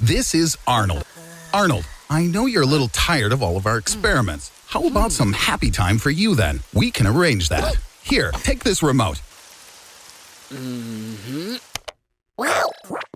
This is Arnold. Arnold, I know you're a little tired of all of our experiments. How about some happy time for you then? We can arrange that. Here, take this remote.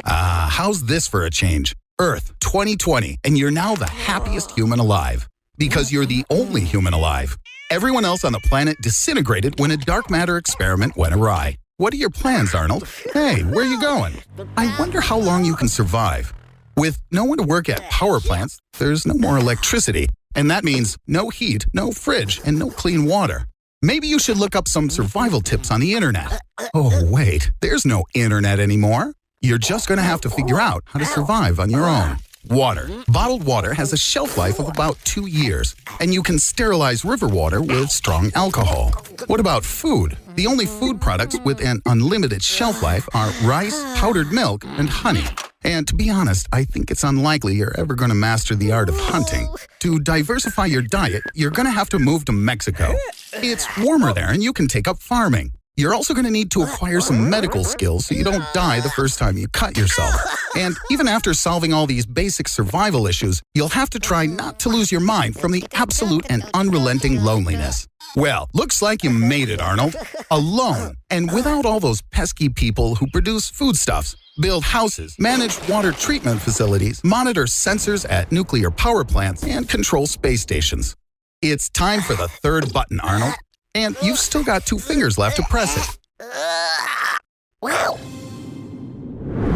How's this for a change? Earth 2020, and you're now the happiest human alive. Because you're the only human alive. Everyone else on the planet disintegrated when a dark matter experiment went awry. What are your plans, Arnold? Hey, where are you going? I wonder how long you can survive. With no one to work at power plants, there's no more electricity. And that means no heat, no fridge, and no clean water. Maybe you should look up some survival tips on the internet. Oh, wait, there's no internet anymore. You're just going to have to figure out how to survive on your own. Water. Bottled water has a shelf life of about 2 years, and you can sterilize river water with strong alcohol. What about food? The only food products with an unlimited shelf life are rice, powdered milk, and honey. And to be honest, I think it's unlikely you're ever going to master the art of hunting. To diversify your diet, you're going to have to move to Mexico. It's warmer there, and you can take up farming. You're also going to need to acquire some medical skills so you don't die the first time you cut yourself. And even after solving all these basic survival issues, you'll have to try not to lose your mind from the absolute and unrelenting loneliness. Well, looks like you made it, Arnold. Alone, and without all those pesky people who produce foodstuffs, build houses, manage water treatment facilities, monitor sensors at nuclear power plants, and control space stations. It's time for the third button, Arnold. And you've still got 2 fingers left to press it.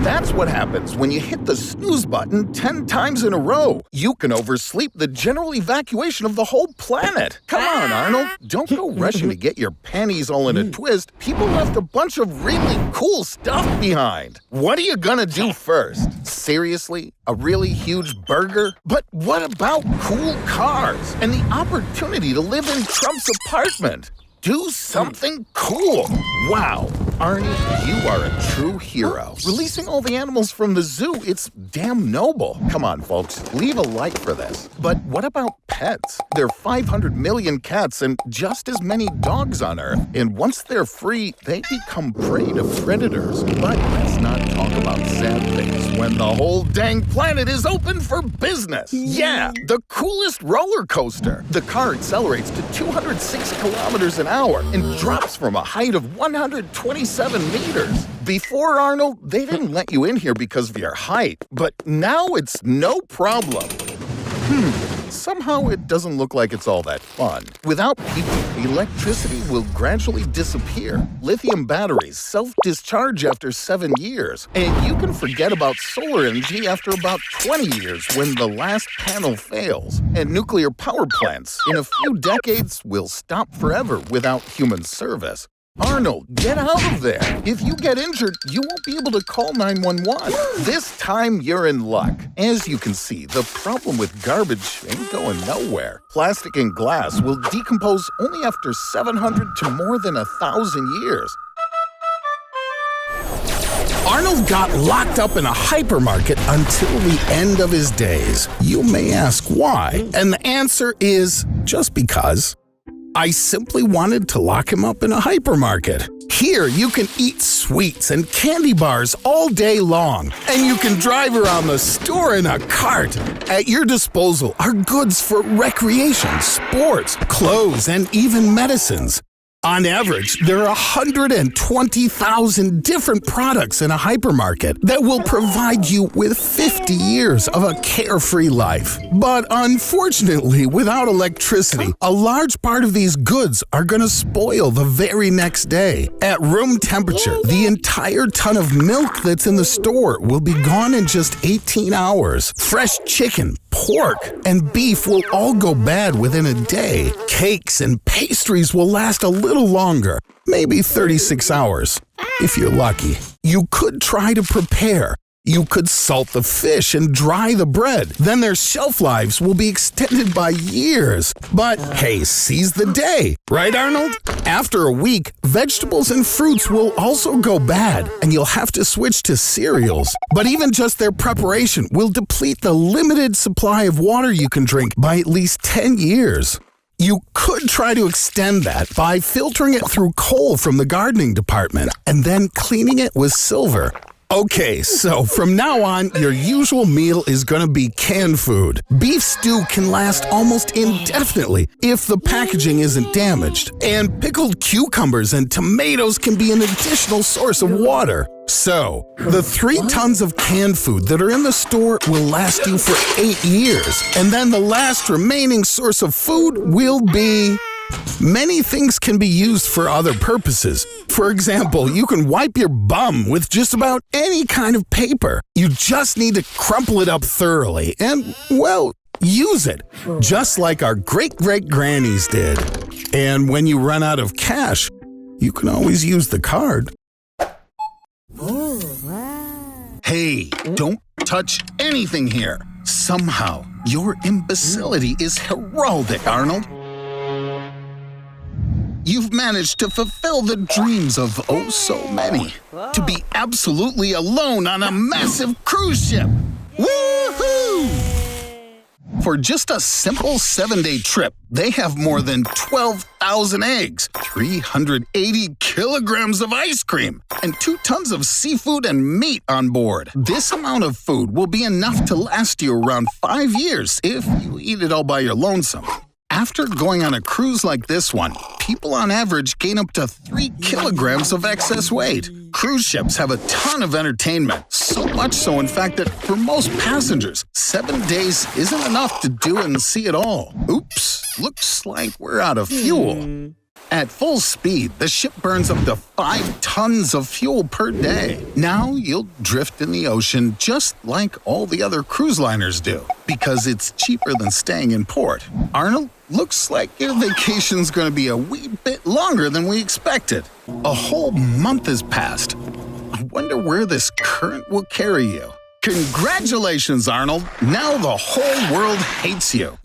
That's what happens when you hit the snooze button 10 times in a row. You can oversleep the general evacuation of the whole planet. Come on, Arnold. Don't go rushing to get your panties all in a twist. People left a bunch of really cool stuff behind. What are you gonna do first? Seriously? A really huge burger? But what about cool cars and the opportunity to live in Trump's apartment? Do something cool. Wow, Arnie, you are a true hero. Releasing all the animals from the zoo, it's damn noble. Come on, folks, leave a like for this. But what about pets? There are 500 million cats and just as many dogs on Earth. And once they're free, they become prey to predators. But let's not talk about sad things when the whole dang planet is open for business. Yeah, the coolest roller coaster. The car accelerates to 206 kilometers an hour and drops from a height of 127 meters. Before, Arnold, they didn't let you in here because of your height, but now it's no problem. Somehow it doesn't look like it's all that fun. Without people, electricity will gradually disappear. Lithium batteries self-discharge after 7 years, and you can forget about solar energy after about 20 years when the last panel fails. And nuclear power plants, in a few decades, will stop forever without human service. Arnold, get out of there. If you get injured, you won't be able to call 911. This time, you're in luck. As you can see, the problem with garbage ain't going nowhere. Plastic and glass will decompose only after 700 to more than 1,000 years. Arnold got locked up in a hypermarket until the end of his days. You may ask why, and the answer is just because. I simply wanted to lock him up in a hypermarket. Here, you can eat sweets and candy bars all day long, and you can drive around the store in a cart. At your disposal are goods for recreation, sports, clothes, and even medicines. On average, there are 120,000 different products in a hypermarket that will provide you with 50 years of a carefree life. But unfortunately, without electricity, a large part of these goods are going to spoil the very next day. At room temperature, the entire ton of milk that's in the store will be gone in just 18 hours. Fresh chicken, pork, and beef will all go bad within a day. Cakes and pastries will last a little longer, maybe 36 hours, if you're lucky. You could try to prepare. You could salt the fish and dry the bread. Then their shelf lives will be extended by years. But hey, seize the day, right, Arnold? After a week, vegetables and fruits will also go bad, and you'll have to switch to cereals. But even just their preparation will deplete the limited supply of water you can drink by at least 10 years. You could try to extend that by filtering it through coal from the gardening department and then cleaning it with silver. Okay, so from now on, your usual meal is gonna be canned food. Beef stew can last almost indefinitely if the packaging isn't damaged. And pickled cucumbers and tomatoes can be an additional source of water. So, the 3 tons of canned food that are in the store will last you for 8 years. And then the last remaining source of food will be... Many things can be used for other purposes. For example, you can wipe your bum with just about any kind of paper. You just need to crumple it up thoroughly and, well, use it, just like our great-great-grannies did. And when you run out of cash, you can always use the card. Hey, don't touch anything here. Somehow, your imbecility is heraldic, Arnold. You've managed to fulfill the dreams of oh so many. To be absolutely alone on a massive cruise ship. Woohoo! For just a simple 7-day trip, they have more than 12,000 eggs, 380 kilograms of ice cream, and 2 tons of seafood and meat on board. This amount of food will be enough to last you around 5 years if you eat it all by your lonesome. After going on a cruise like this one, people on average gain up to 3 kilograms of excess weight. Cruise ships have a ton of entertainment, so much so in fact that for most passengers, 7 days isn't enough to do and see it all. Oops, looks like we're out of fuel. At full speed, the ship burns up to 5 tons of fuel per day. Now you'll drift in the ocean just like all the other cruise liners do, because it's cheaper than staying in port. Arnold, looks like your vacation's gonna be a wee bit longer than we expected. A whole month has passed. I wonder where this current will carry you. Congratulations, Arnold! Now the whole world hates you.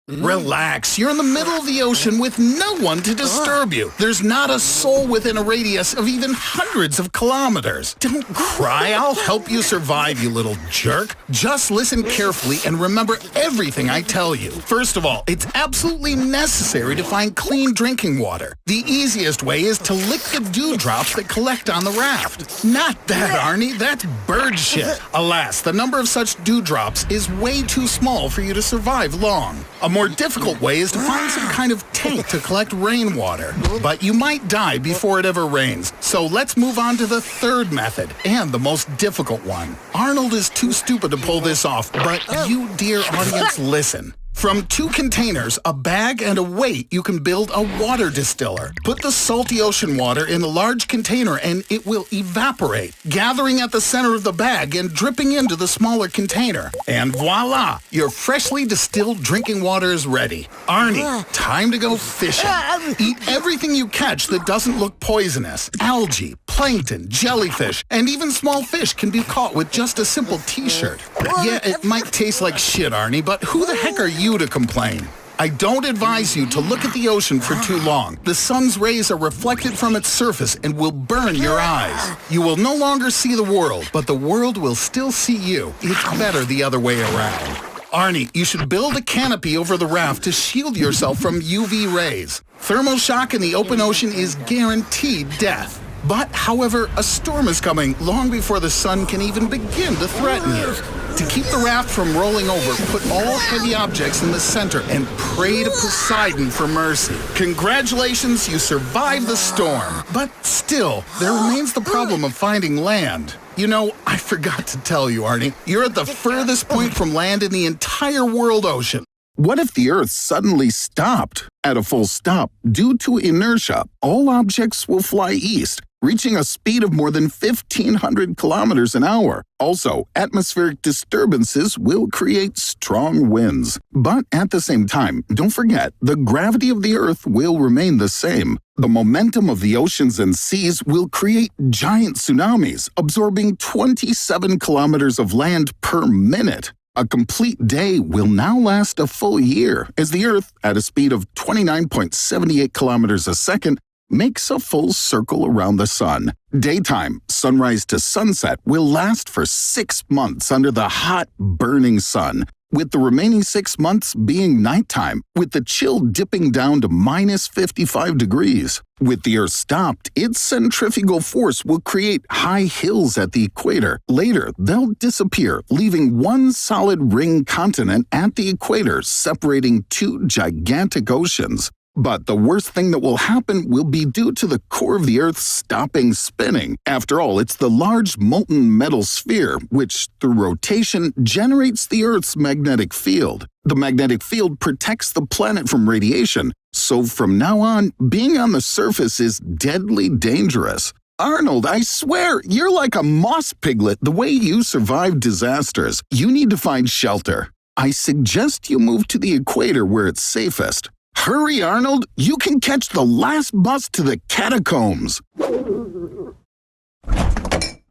Relax, you're in the middle of the ocean with no one to disturb you. There's not a soul within a radius of even hundreds of kilometers. Don't cry, I'll help you survive, you little jerk. Just listen carefully and remember everything I tell you. First of all, it's absolutely necessary to find clean drinking water. The easiest way is to lick the dewdrops that collect on the raft. Not that, Arnie, that's bird shit. Alas, the number of such dewdrops is way too small for you to survive long. A more difficult way is to find some kind of tank to collect rainwater. But you might die before it ever rains. So let's move on to the third method, and the most difficult one. Arnold is too stupid to pull this off, but you, dear audience, listen. From 2 containers, a bag, and a weight, you can build a water distiller. Put the salty ocean water in a large container and it will evaporate, gathering at the center of the bag and dripping into the smaller container. And voila! Your freshly distilled drinking water is ready. Arnie, time to go fishing. Eat everything you catch that doesn't look poisonous. Algae, plankton, jellyfish, and even small fish can be caught with just a simple t-shirt. Yeah, it might taste like shit, Arnie, but who the heck are you to complain? I don't advise you to look at the ocean for too long. The sun's rays are reflected from its surface and will burn your eyes. You will no longer see the world, but the world will still see you. It's better the other way around. Arnie, you should build a canopy over the raft to shield yourself from UV rays. Thermal shock in the open ocean is guaranteed death. But, however, a storm is coming long before the sun can even begin to threaten you. To keep the raft from rolling over, put all heavy objects in the center and pray to Poseidon for mercy. Congratulations, you survived the storm. But still, there remains the problem of finding land. You know, I forgot to tell you, Arnie, you're at the furthest point from land in the entire world ocean. What if the Earth suddenly stopped? At a full stop, due to inertia, all objects will fly east, reaching a speed of more than 1,500 kilometers an hour. Also, atmospheric disturbances will create strong winds. But at the same time, don't forget, the gravity of the Earth will remain the same. The momentum of the oceans and seas will create giant tsunamis, absorbing 27 kilometers of land per minute. A complete day will now last a full year, as the Earth, at a speed of 29.78 kilometers a second, makes a full circle around the sun. Daytime, sunrise to sunset, will last for 6 months under the hot, burning sun. with the remaining 6 months being nighttime, with the chill dipping down to minus 55 degrees. With the Earth stopped, its centrifugal force will create high hills at the equator. Later, they'll disappear, leaving one solid ring continent at the equator, separating two gigantic oceans. But the worst thing that will happen will be due to the core of the Earth stopping spinning. After all, it's the large molten metal sphere, which, through rotation, generates the Earth's magnetic field. The magnetic field protects the planet from radiation, so from now on, being on the surface is deadly dangerous. Arnold, I swear, you're like a moss piglet the way you survive disasters. You need to find shelter. I suggest you move to the equator where it's safest. Hurry, Arnold! You can catch the last bus to the catacombs!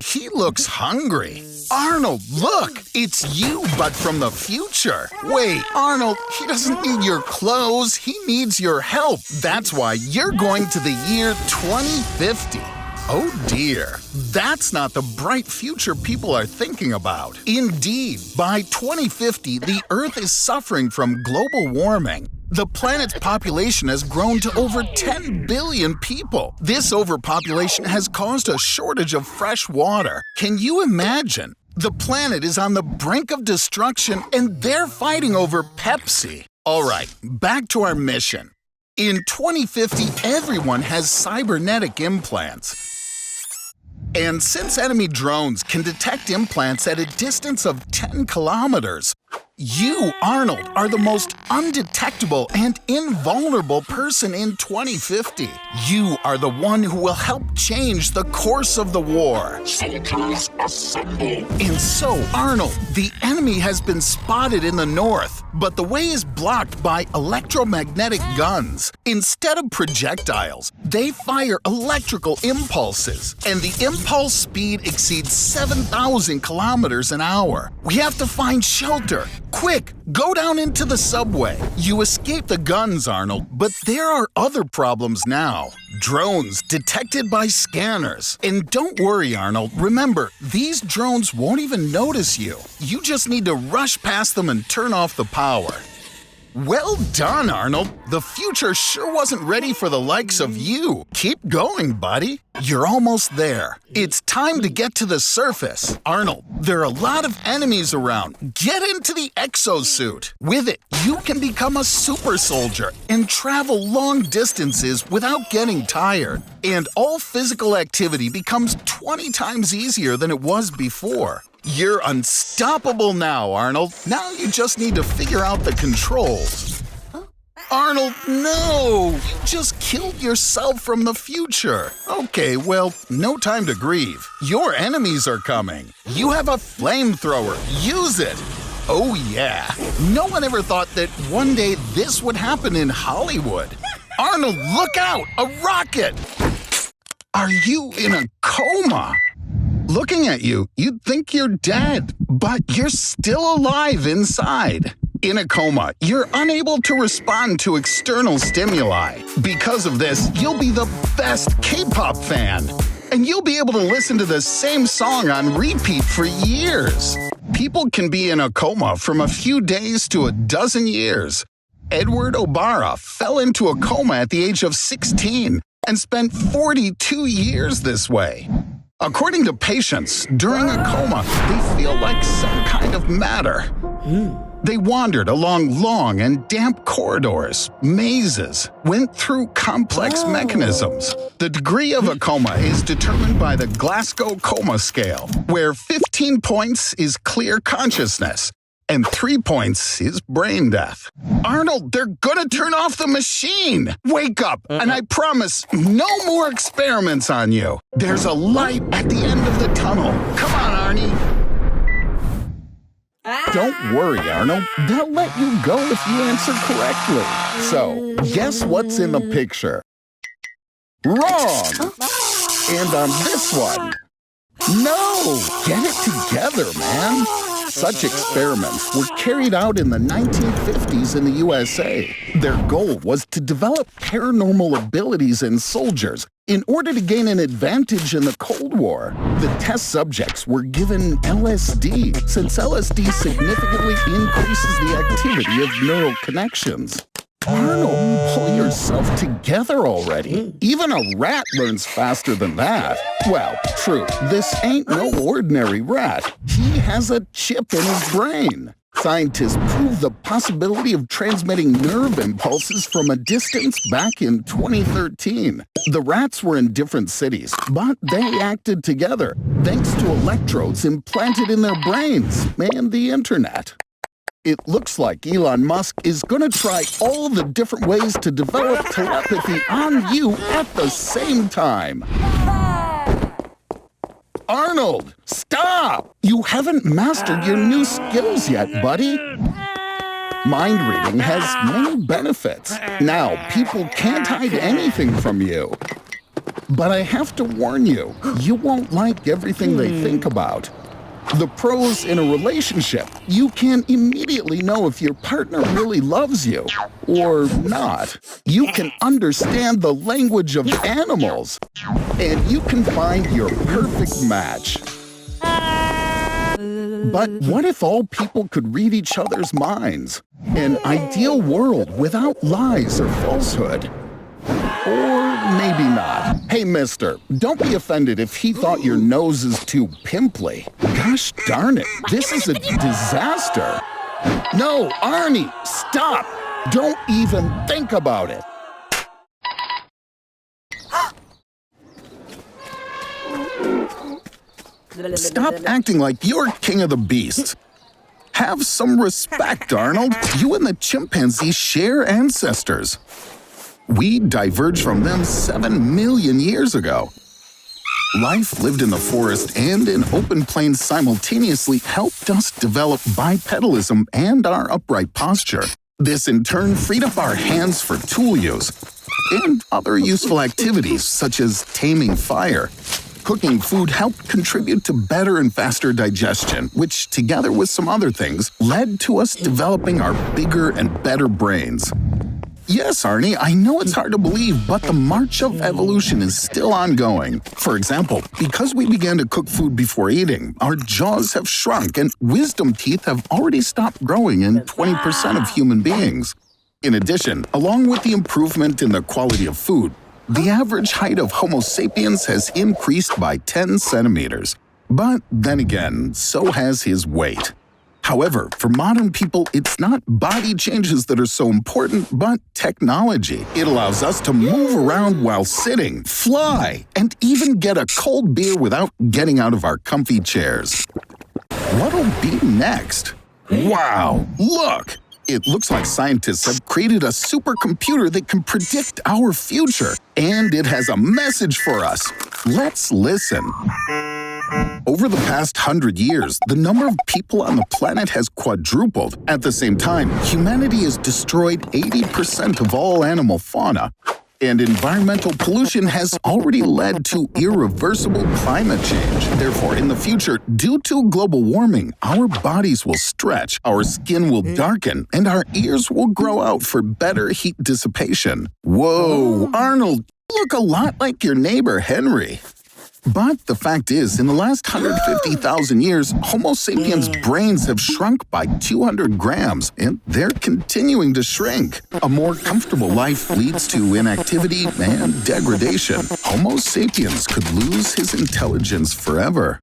He looks hungry. Arnold, look! It's you, but from the future. Wait, Arnold, he doesn't need your clothes. He needs your help. That's why you're going to the year 2050. Oh dear, that's not the bright future people are thinking about. Indeed, by 2050, the Earth is suffering from global warming. The planet's population has grown to over 10 billion people. This overpopulation has caused a shortage of fresh water. Can you imagine? The planet is on the brink of destruction and they're fighting over Pepsi. All right, back to our mission. In 2050, everyone has cybernetic implants. And since enemy drones can detect implants at a distance of 10 kilometers, you, Arnold, are the most undetectable and invulnerable person in 2050. You are the one who will help change the course of the war. Soldiers, assemble! And so, Arnold, the enemy has been spotted in the north, but the way is blocked by electromagnetic guns. Instead of projectiles, they fire electrical impulses, and the impulse speed exceeds 7,000 kilometers an hour. We have to find shelter. Quick, go down into the subway. You escaped the guns, Arnold, but there are other problems now. Drones detected by scanners. And don't worry, Arnold. Remember, these drones won't even notice you. You just need to rush past them and turn off the power. Well done, Arnold. The future sure wasn't ready for the likes of you. Keep going, buddy. You're almost there. It's time to get to the surface. Arnold, there are a lot of enemies around. Get into the exosuit. With it, you can become a super soldier and travel long distances without getting tired. And all physical activity becomes 20 times easier than it was before. You're unstoppable now, Arnold. Now you just need to figure out the controls. Arnold, no! You just killed yourself from the future. Okay, well, no time to grieve. Your enemies are coming. You have a flamethrower. Use it. Oh yeah. No one ever thought that one day this would happen in Hollywood. Arnold, look out! A rocket! Are you in a coma? Looking at you, you'd think you're dead, but you're still alive inside. In a coma, you're unable to respond to external stimuli. Because of this, you'll be the best K-pop fan. And you'll be able to listen to the same song on repeat for years. People can be in a coma from a few days to a dozen years. Edward Obara fell into a coma at the age of 16 and spent 42 years this way. According to patients, during a coma, they feel like some kind of matter. They wandered along long and damp corridors, mazes, went through complex mechanisms. The degree of a coma is determined by the Glasgow Coma Scale, where 15 points is clear consciousness and 3 points is brain death. Arnold, they're gonna turn off the machine! Wake up, and I promise, no more experiments on you. There's a light at the end of the tunnel. Come on, Arnie. Don't worry, Arnold. They'll let you go if you answer correctly. So, guess what's in the picture? Wrong! And on this one, no! Get it together, man! Such experiments were carried out in the 1950s in the USA. Their goal was to develop paranormal abilities in soldiers In order to gain an advantage in the Cold War, the test subjects were given LSD, since LSD significantly increases the activity of neural connections. Arnold, pull yourself together already. Even a rat learns faster than that. Well, true, this ain't no ordinary rat. He has a chip in his brain. Scientists proved the possibility of transmitting nerve impulses from a distance back in 2013. The rats were in different cities, but they acted together thanks to electrodes implanted in their brains and the internet. It looks like Elon Musk is gonna try all the different ways to develop telepathy on you at the same time. Arnold, stop! You haven't mastered your new skills yet, buddy. Mind reading has many benefits. Now, people can't hide anything from you. But I have to warn you, you won't like everything they think about. The pros in a relationship: you can immediately know if your partner really loves you or not. You can understand the language of animals, and you can find your perfect match. But what if all people could read each other's minds? An ideal world without lies or falsehood. Or maybe not. Hey, mister, don't be offended if he thought your nose is too pimply. Gosh darn it, this is a disaster. No, Arnie, stop! Don't even think about it. Stop acting like you're king of the beasts. Have some respect, Arnold. You and the chimpanzee share ancestors. We diverged from them 7 million years ago. Life lived in the forest and in open plains simultaneously helped us develop bipedalism and our upright posture. This in turn freed up our hands for tool use and other useful activities such as taming fire. Cooking food helped contribute to better and faster digestion, which, together with some other things, led to us developing our bigger and better brains. Yes, Arnie, I know it's hard to believe, but the march of evolution is still ongoing. For example, because we began to cook food before eating, our jaws have shrunk and wisdom teeth have already stopped growing in 20% of human beings. In addition, along with the improvement in the quality of food, the average height of Homo sapiens has increased by 10 centimeters. But then again, so has his weight. However, for modern people, it's not body changes that are so important, but technology. It allows us to move around while sitting, fly, and even get a cold beer without getting out of our comfy chairs. What'll be next? Wow, look! It looks like scientists have created a supercomputer that can predict our future, and it has a message for us. Let's listen. Over the past 100 years, the number of people on the planet has quadrupled. At the same time, humanity has destroyed 80% of all animal fauna. And environmental pollution has already led to irreversible climate change. Therefore, in the future, due to global warming, our bodies will stretch, our skin will darken, and our ears will grow out for better heat dissipation. Whoa, Arnold, you look a lot like your neighbor, Henry. But the fact is, in the last 150,000 years, Homo sapiens' brains have shrunk by 200 grams, and they're continuing to shrink. A more comfortable life leads to inactivity and degradation. Homo sapiens could lose his intelligence forever.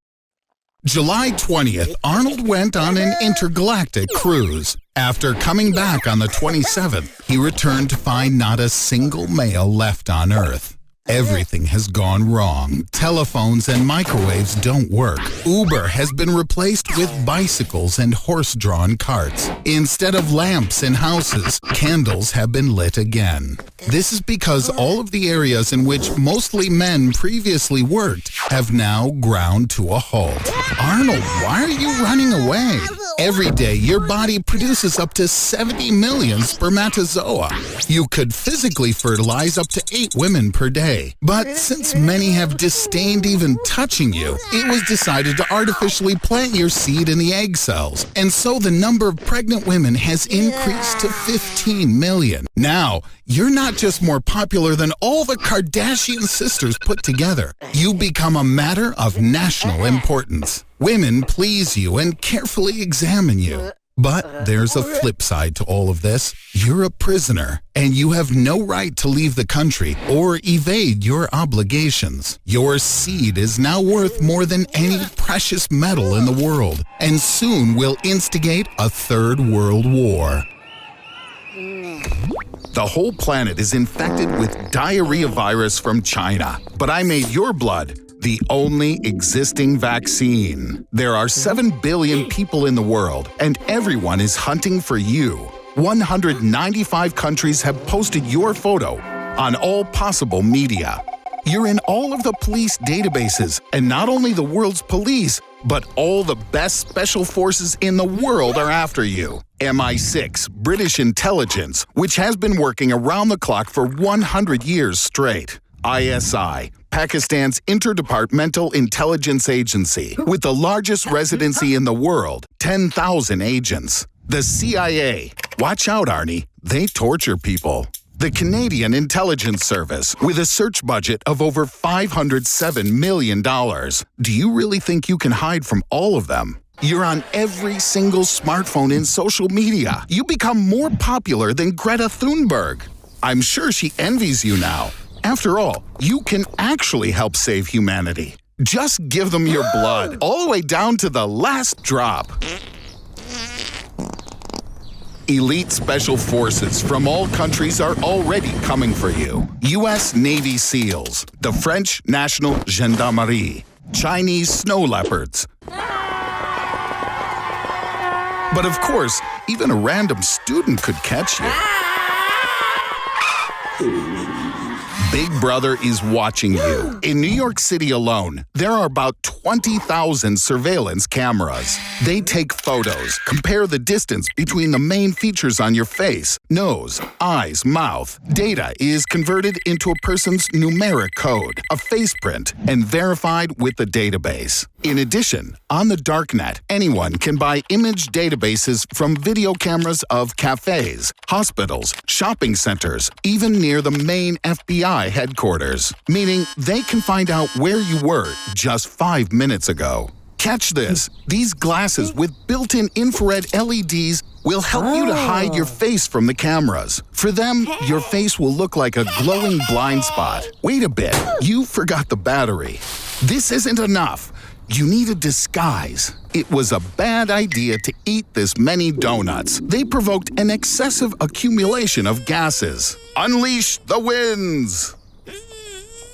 July 20th, Arnold went on an intergalactic cruise. After coming back on the 27th, he returned to find not a single male left on Earth. Everything has gone wrong. Telephones and microwaves don't work. Uber has been replaced with bicycles and horse-drawn carts. Instead of lamps in houses, candles have been lit again. This is because all of the areas in which mostly men previously worked have now ground to a halt. Arnold, why are you running away? Every day, your body produces up to 70 million spermatozoa. You could physically fertilize up to 8 women per day. But since many have disdained even touching you, it was decided to artificially plant your seed in the egg cells. And so the number of pregnant women has increased to 15 million. Now, you're not not just more popular than all the Kardashian sisters put together. You become a matter of national importance. Women please you and carefully examine you. But there's a flip side to all of this. You're a prisoner, and you have no right to leave the country or evade your obligations. Your seed is now worth more than any precious metal in the world, and soon will instigate a third world war. The whole planet is infected with diarrhea virus from China, but I made your blood the only existing vaccine. There are 7 billion people in the world, and everyone is hunting for you. 195 countries have posted your photo on all possible media. You're in all of the police databases, and not only the world's police, but all the best special forces in the world are after you. MI6, British intelligence, which has been working around the clock for 100 years straight. ISI, Pakistan's interdepartmental intelligence agency, with the largest residency in the world, 10,000 agents. The CIA, watch out, Arnie, they torture people. The Canadian Intelligence Service, with a search budget of over $507 million. Do you really think you can hide from all of them? You're on every single smartphone in social media. You become more popular than Greta Thunberg. I'm sure she envies you now. After all, you can actually help save humanity. Just give them your blood, all the way down to the last drop. Elite special forces from all countries are already coming for you. U.S. Navy SEALs, the French National Gendarmerie, Chinese snow leopards. But of course, even a random student could catch you. Big Brother is watching you. In New York City alone, there are about 20,000 surveillance cameras. They take photos, compare the distance between the main features on your face, nose, eyes, mouth. Data is converted into a person's numeric code, a face print, and verified with the database. In addition, on the darknet, anyone can buy image databases from video cameras of cafes, hospitals, shopping centers, even near the main FBI headquarters, meaning they can find out where you were just 5 minutes ago. Catch this. These glasses with built-in infrared LEDs will help you to hide your face from the cameras. For them, your face will look like a glowing blind spot. Wait a bit, you forgot the battery. This isn't enough. You need a disguise. It was a bad idea to eat this many donuts. They provoked an excessive accumulation of gases. Unleash the winds!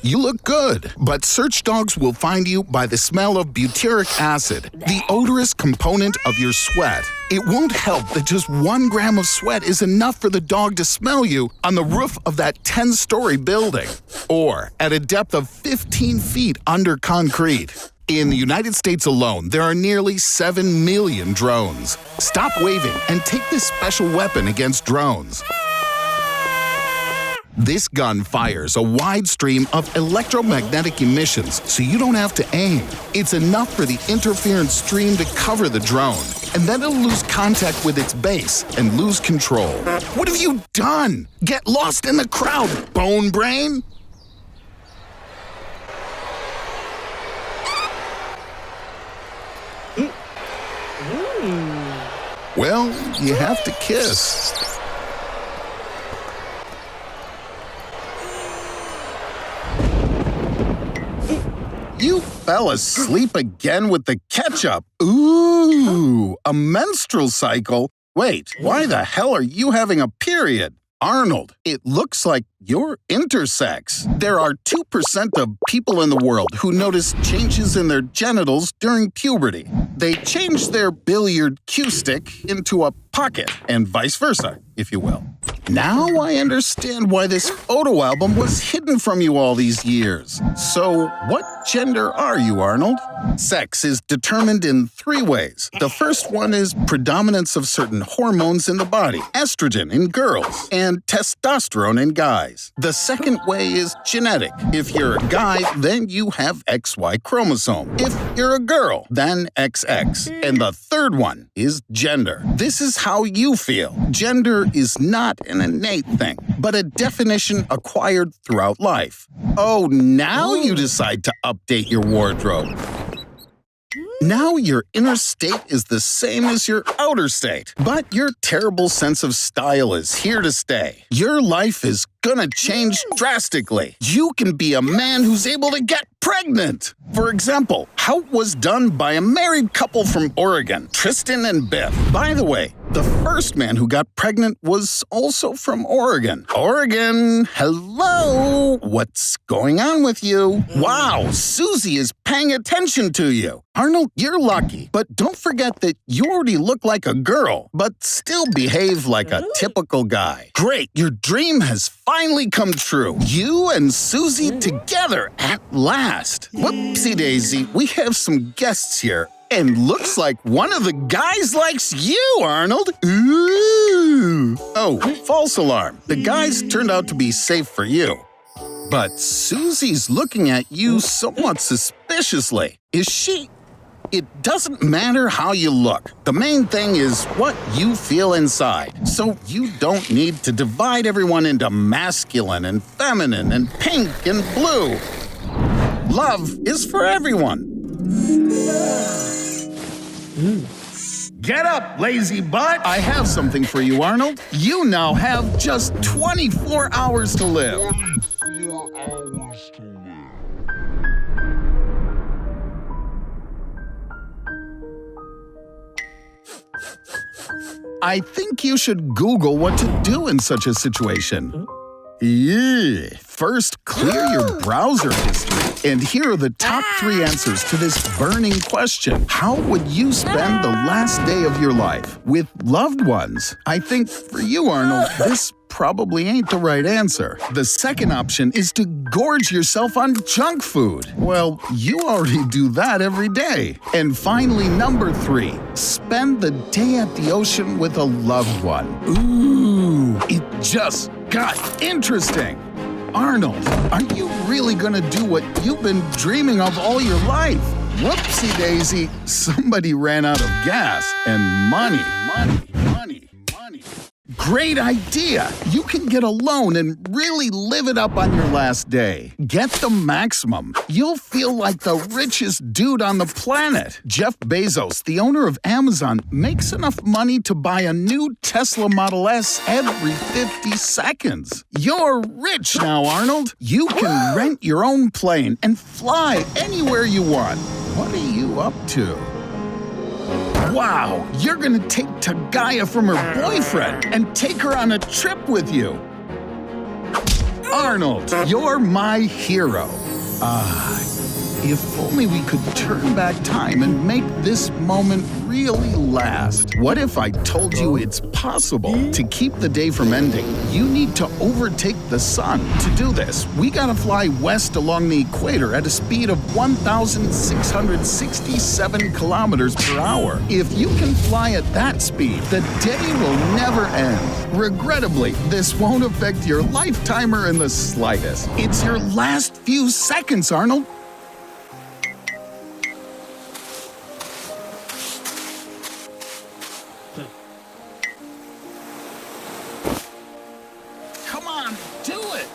You look good, but search dogs will find you by the smell of butyric acid, the odorous component of your sweat. It won't help that just 1 gram of sweat is enough for the dog to smell you on the roof of that 10-story building, or at a depth of 15 feet under concrete. In the United States alone, there are nearly 7 million drones. Stop waving and take this special weapon against drones. This gun fires a wide stream of electromagnetic emissions, so you don't have to aim. It's enough for the interference stream to cover the drone, and then it'll lose contact with its base and lose control. What have you done? Get lost in the crowd, bone brain! Well, you have to kiss. You fell asleep again with the ketchup. Ooh, a menstrual cycle? Wait, why the hell are you having a period? Arnold, it looks like you're intersex. There are 2% of people in the world who notice changes in their genitals during puberty. They change their billiard cue stick into a pocket, and vice versa, if you will. Now I understand why this photo album was hidden from you all these years. So, what gender are you, Arnold? Sex is determined in 3 ways. The first one is predominance of certain hormones in the body, estrogen in girls, and testosterone in guys. The second way is genetic. If you're a guy, then you have XY chromosome. If you're a girl, then XX. And the third one is gender. This is how you feel. Gender is not an innate thing, but a definition acquired throughout life. Oh, now you decide to update your wardrobe. Now your inner state is the same as your outer state, but your terrible sense of style is here to stay. Your life is gonna change drastically. You can be a man who's able to get pregnant. For example, how it was done by a married couple from Oregon, Tristan and Beth. By the way, the first man who got pregnant was also from Oregon. Oregon, hello? What's going on with you? Wow, Susie is paying attention to you. Arnold, you're lucky, but don't forget that you already look like a girl, but still behave like a typical guy. Great, your dream has finally come true. You and Susie together at last. Whoopsie daisy, we have some guests here. And looks like one of the guys likes you, Arnold. Ooh. Oh, false alarm. The guys turned out to be safe for you. But Susie's looking at you somewhat suspiciously. Is she? It doesn't matter how you look. The main thing is what you feel inside. So you don't need to divide everyone into masculine and feminine and pink and blue. Love is for everyone. Get up, lazy butt! I have something for you, Arnold. You now have just 24 hours to live. 24 hours to live. I think you should Google what to do in such a situation. Yeah. First, clear your browser history. And here are the top 3 answers to this burning question. How would you spend the last day of your life? With loved ones? I think for you, Arnold, this probably ain't the right answer. The second option is to gorge yourself on junk food. Well, you already do that every day. And finally, number 3, spend the day at the ocean with a loved one. Ooh, it just got interesting. Arnold, are you really gonna do what you've been dreaming of all your life? Whoopsie daisy, somebody ran out of gas and money. Great idea! You can get a loan and really live it up on your last day. Get the maximum. You'll feel like the richest dude on the planet. Jeff Bezos, the owner of Amazon, makes enough money to buy a new Tesla Model S every 50 seconds. You're rich now, Arnold. You can rent your own plane and fly anywhere you want. What are you up to? Wow, you're gonna take Tagaya from her boyfriend and take her on a trip with you. Arnold, you're my hero. If only we could turn back time and make this moment really last. What if I told you it's possible to keep the day from ending? You need to overtake the sun. To do this, we gotta fly west along the equator at a speed of 1,667 kilometers per hour. If you can fly at that speed, the day will never end. Regrettably, this won't affect your lifetimer in the slightest. It's your last few seconds, Arnold. Come on, do it!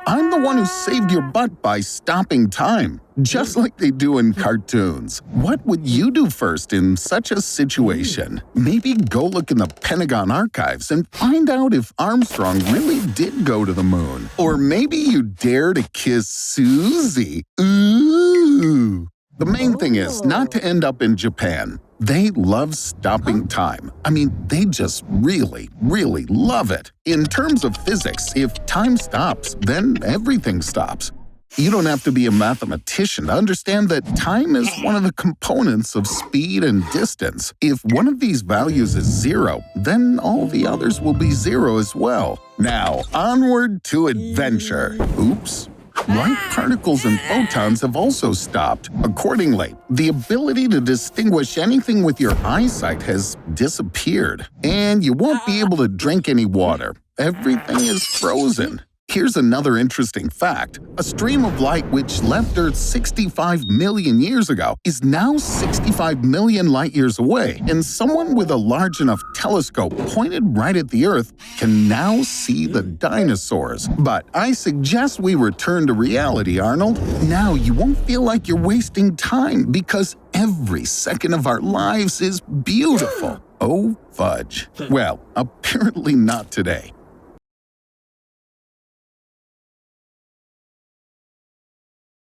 I'm the one who saved your butt by stopping time, just like they do in cartoons. What would you do first in such a situation? Maybe go look in the Pentagon archives and find out if Armstrong really did go to the moon. Or maybe you dare to kiss Susie. Ooh! The main thing is not to end up in Japan. They love stopping time. I mean, they just really, really love it. In terms of physics, if time stops, then everything stops. You don't have to be a mathematician to understand that time is one of the components of speed and distance. If one of these values is 0, then all the others will be 0 as well. Now, onward to adventure. Oops. Light particles and photons have also stopped. Accordingly, the ability to distinguish anything with your eyesight has disappeared, and you won't be able to drink any water. Everything is frozen. Here's another interesting fact. A stream of light which left Earth 65 million years ago is now 65 million light years away, and someone with a large enough telescope pointed right at the Earth can now see the dinosaurs. But I suggest we return to reality, Arnold. Now you won't feel like you're wasting time because every second of our lives is beautiful. Oh, fudge. Well, apparently not today.